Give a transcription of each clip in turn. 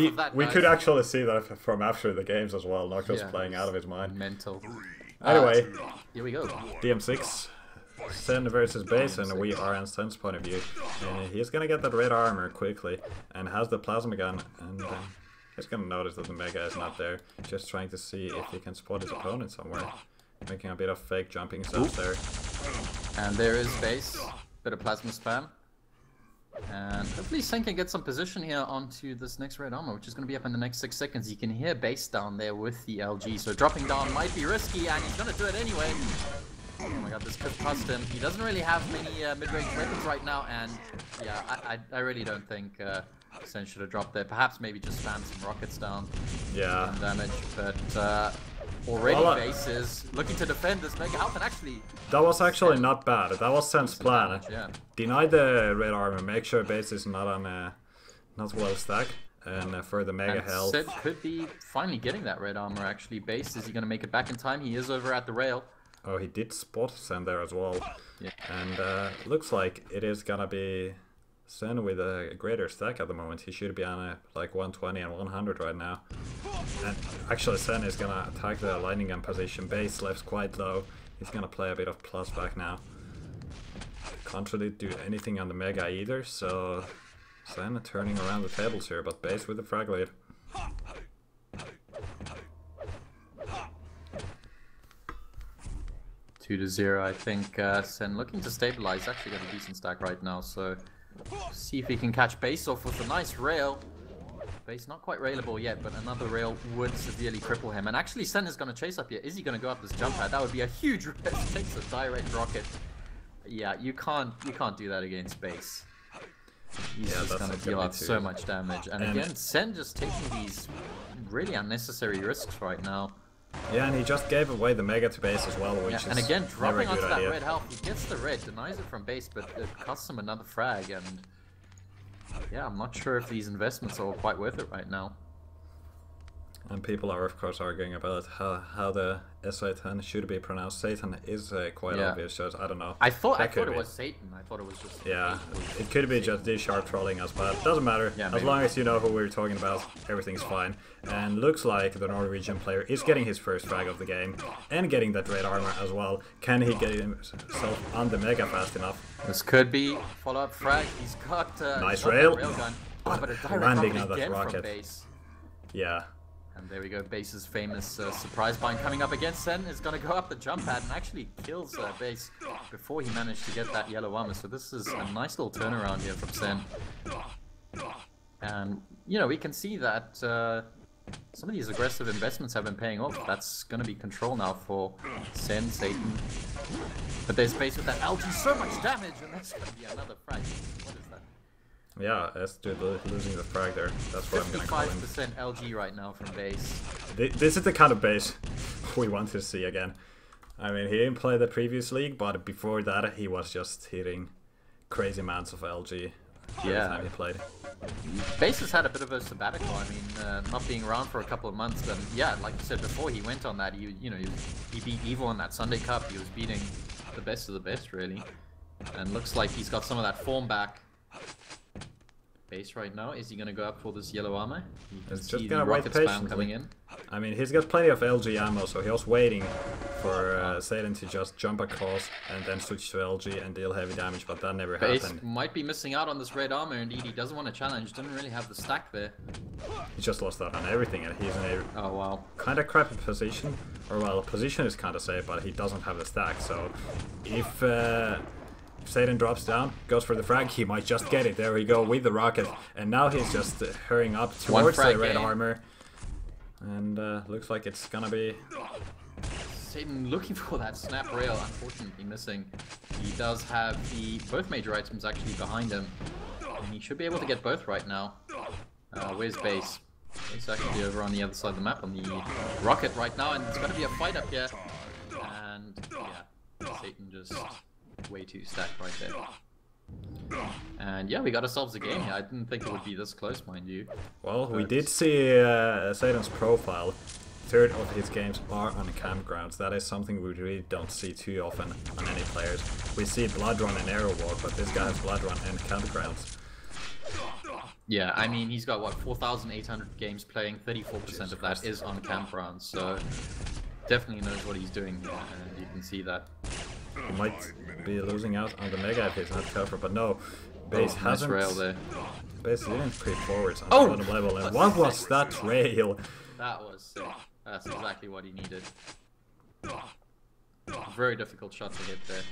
of that, we guys. could actually see that from after the games as well, not just playing out of his mind. Mental. Anyway, here we go. DM6, s8n versus base, and we are on s8n's point of view. And he's gonna get that red armor quickly, and has the plasma gun, and he's gonna notice that the mega is not there. Just trying to see if he can spot his opponent somewhere. Making a bit of fake jumping stuff there. And there is base. Bit of plasma spam. And hopefully s8n can get some position here onto this next red armor, which is going to be up in the next 6 seconds. You can hear base down there with the LG, so dropping down might be risky, and he's going to do it anyway. Oh my god, this could cost him. He doesn't really have many mid-range weapons right now, and yeah, I really don't think s8n should have dropped there. Perhaps maybe just spam some rockets down. Yeah. Some damage, but already base is looking to defend this mega health, and actually... That was actually not bad. That was s8n's plan. Damage, yeah. Deny the red armor, make sure base is not on not well stacked, and for the mega health. s8n could be finally getting that red armor actually. Base, is he going to make it back in time? He is over at the rail. Oh, he did spot s8n there as well. Yeah. And looks like it is gonna be s8n with a greater stack at the moment. He should be on like 120 and 100 right now. And actually s8n is gonna attack the lightning gun position. Base left quite low. He's gonna play a bit of plus back now. Can't really do anything on the mega either, so s8n turning around the tables here, but base with the frag lead. 2-0, I think s8n looking to stabilize. Actually got a decent stack right now, so see if he can catch base off with a nice rail. Base not quite railable yet, but another rail would severely cripple him. And actually s8n is going to chase up here. Is he going to go up this jump pad? That would be a huge risk. Takes a direct rocket. Yeah, you can't do that against base. He's just going to deal out so much damage. And again, s8n just taking these really unnecessary risks right now. Yeah, and he just gave away the mega to base as well, which is and again, dropping onto that idea. red health. He gets the red, denies it from base, but it costs him another frag. And yeah, I'm not sure if these investments are quite worth it right now. And people are of course arguing about how the s8n should be pronounced. s8n is quite obvious, so I don't know. I thought it was s8n. I thought it was just... Yeah, it could be just D-sharp trolling us, but it doesn't matter. Yeah, as long as you know who we're talking about, everything's fine. And looks like the Norwegian player is getting his first frag of the game, and getting that red armor as well. Can he get himself on the mega fast enough? This could be follow-up frag. He's got nice rail. Gun. Oh, but a direct landing on that again rocket. From base. Yeah. And there we go, base's famous surprise bind coming up against s8n is going to go up the jump pad and actually kills base before he managed to get that yellow armor. So this is a nice little turnaround here from s8n. And, you know, we can see that some of these aggressive investments have been paying off. That's going to be control now for s8n. But there's base with that LG, so much damage, and that's going to be another frag. What is that? Yeah, s8n losing the frag there. That's what I'm gonna call him. 55% LG right now from base. This is the kind of base we want to see again. I mean, he didn't play the previous league, but before that he was just hitting crazy amounts of LG every time he played. Base has had a bit of a sabbatical. I mean, not being around for a couple of months, but yeah, like you said before, he went on that. He beat Evil in that Sunday Cup. He was beating the best of the best, really, and looks like he's got some of that form back. Base right now, is he going to go up for this yellow armor? You can see the rocket spam coming in. I mean, he's got plenty of LG ammo, so he was waiting for s8n to just jump across and then switch to LG and deal heavy damage, but that never Base happened. Might be missing out on this red armor. Indeed, he doesn't want to challenge. Doesn't really have the stack there. He just lost out on everything, and he's in a kind of crappy position. Or well, position is kind of safe, but he doesn't have the stack. So if s8n drops down, goes for the frag, he might just get it. There we go with the rocket, and now he's just hurrying up towards the red armor. And looks like it's gonna be s8n looking for that snap rail, unfortunately missing. He does have both major items actually behind him, and he should be able to get both right now. Where's base? It's actually over on the other side of the map on the rocket right now, and it's gonna be a fight up here. And yeah, s8n just way too stacked right there. And yeah, we got ourselves a game here. I didn't think it would be this close, mind you. Well, we did see s8n's profile. Third of his games are on campgrounds. That is something we really don't see too often on any players. We see Blood Run and Arrow War, but this guy has Blood Run and campgrounds. Yeah, I mean, he's got, what, 4,800 games playing, 34% of that is on campgrounds, so definitely knows what he's doing here, and you can see that. He might be losing out on the Mega if he's not careful, but no. Base hasn't... Nice rail there. Base didn't creep forwards on the bottom level, and what was that rail? That was sick. That's exactly what he needed. Very difficult shot to hit there.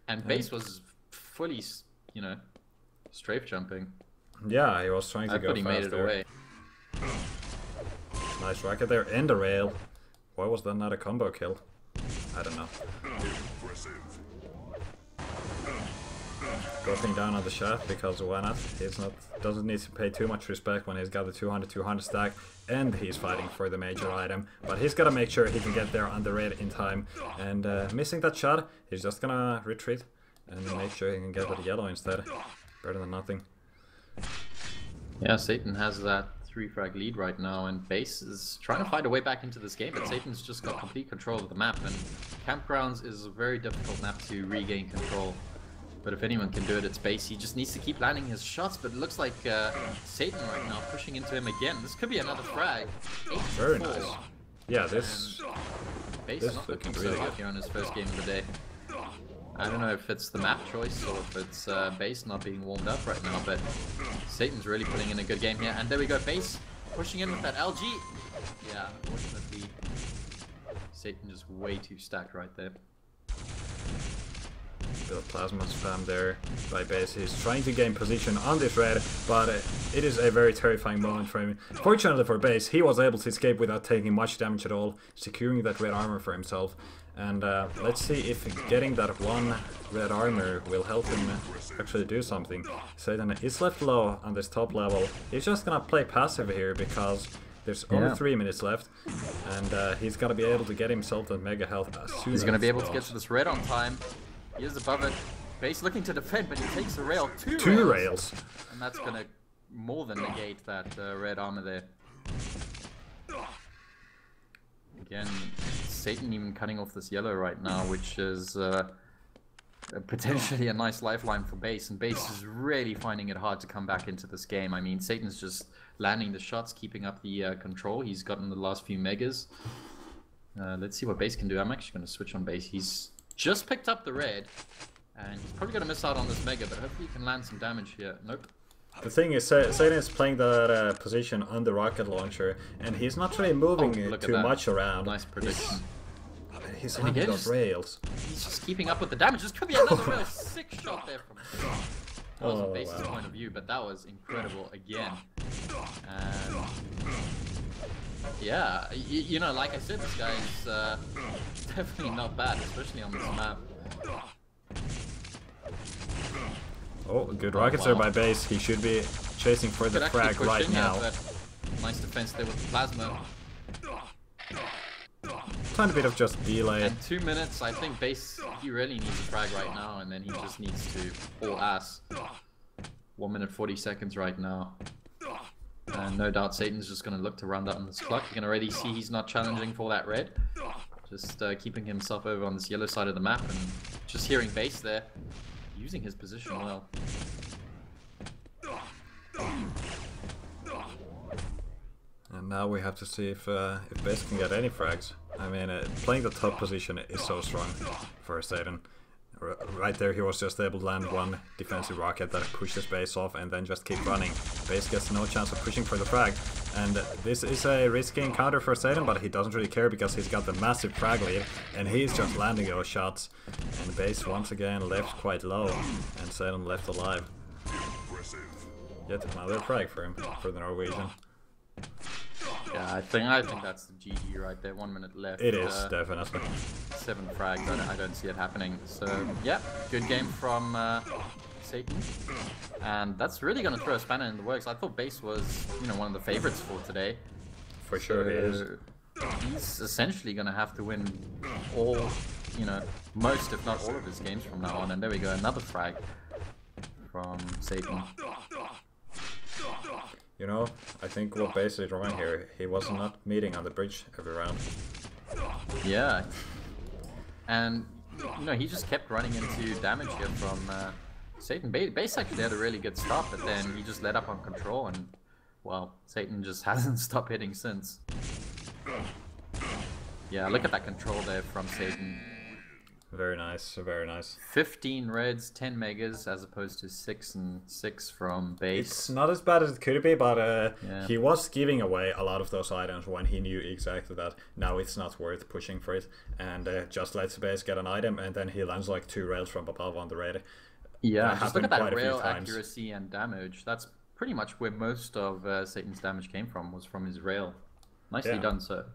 And Base was fully, you know, strafe jumping. Yeah, he was trying to go faster. I thought he made it away. Nice rocket there, and the rail. Why was that not a combo kill? I don't know. Dropping down on the shaft because why not? He's not doesn't need to pay too much respect when he's got the 200-200 stack and he's fighting for the major item. But he's gotta make sure he can get there on the red in time. And missing that shot, he's just gonna retreat and make sure he can get the yellow instead. Better than nothing. Yeah, s8n has that 3-frag lead right now, and Base is trying to find a way back into this game, but s8n's just got complete control of the map, and Campgrounds is a very difficult map to regain control. But if anyone can do it, it's Base. He just needs to keep landing his shots, but it looks like s8n right now pushing into him again. This could be another frag. Very nice. Yeah, this... Base is not looking so hot here on his first game of the day. I don't know if it's the map choice or if it's Base not being warmed up right now, but s8n's really putting in a good game here. And there we go, Base pushing in with that LG. Yeah, unfortunately, s8n just way too stacked right there. Bit of plasma spam there by Base. He's trying to gain position on this red, but it is a very terrifying moment for him. Fortunately for Base, he was able to escape without taking much damage at all, securing that red armor for himself. And let's see if getting that one red armor will help him actually do something. s8n is left low on this top level. He's just gonna play passive here because there's only 3 minutes left, and he's gonna be able to get himself that mega health as soon as he's gonna be able to get to this red on time. He is above it. Base looking to defend, but he takes the rail. Two rails. And that's going to more than negate that red armor there. Again, s8n even cutting off this yellow right now, which is potentially a nice lifeline for Base. And Base is really finding it hard to come back into this game. I mean, s8n's just landing the shots, keeping up the control he's gotten the last few megas. Let's see what Base can do. I'm actually going to switch on Base. He's just picked up the red, and he's probably going to miss out on this mega, but hopefully he can land some damage here. Nope. The thing is, s8n is playing that position on the rocket launcher, and he's not really moving too much around. Nice prediction. He's landing those rails. He's just keeping up with the damage. This could be another real sick shot there from him. That wasn't Base's point of view, but that was incredible again. And yeah, you know, like I said, this guy is definitely not bad, especially on this map. Oh, good rockets there by Base. He should be chasing for the frag right now. Nice defense there with the plasma. Tiny bit of just delay. And 2 minutes, I think Base, he really needs a frag right now, and then he just needs to all ass. 1 minute 40 seconds right now. And no doubt s8n's just going to look to run that on this clock. You can already see he's not challenging for that red. Just keeping himself over on this yellow side of the map, and just hearing Base there, using his position well. And now we have to see if Base can get any frags. I mean, playing the top position is so strong for s8n. Right there, he was just able to land one defensive rocket that pushes Base off and then just keep running. Base gets no chance of pushing for the frag. And this is a risky encounter for s8n, but he doesn't really care because he's got the massive frag lead and he's just landing those shots. And Base once again left quite low, and s8n left alive. Yet another frag for him, for the Norwegian. Yeah, I think that's the GG right there. 1 minute left. It is, definitely. 7 frags, I don't see it happening. So, yeah, good game from s8n. And that's really going to throw a spanner in the works. I thought Base was, you know, one of the favorites for today. For sure he is. He's essentially going to have to win all, you know, most if not all of his games from now on. And there we go, another frag from s8n. You know, I think what Base is wrong here, he was not meeting on the bridge every round. Yeah. And, you know, he just kept running into damage here from s8n base actually had a really good start, but then he just let up on control, and well, s8n just hasn't stopped hitting since. Yeah, look at that control there from s8n. Very nice, very nice. 15 reds, 10 megas, as opposed to 6 and 6 from base. It's not as bad as it could be, but yeah. He was giving away a lot of those items when he knew exactly that now it's not worth pushing for it, and just lets the base get an item, and then he lands like 2 rails from above on the raid. Yeah, just look at that rail accuracy and damage. That's pretty much where most of s8n's damage came from, was from his rail. Nicely done, sir.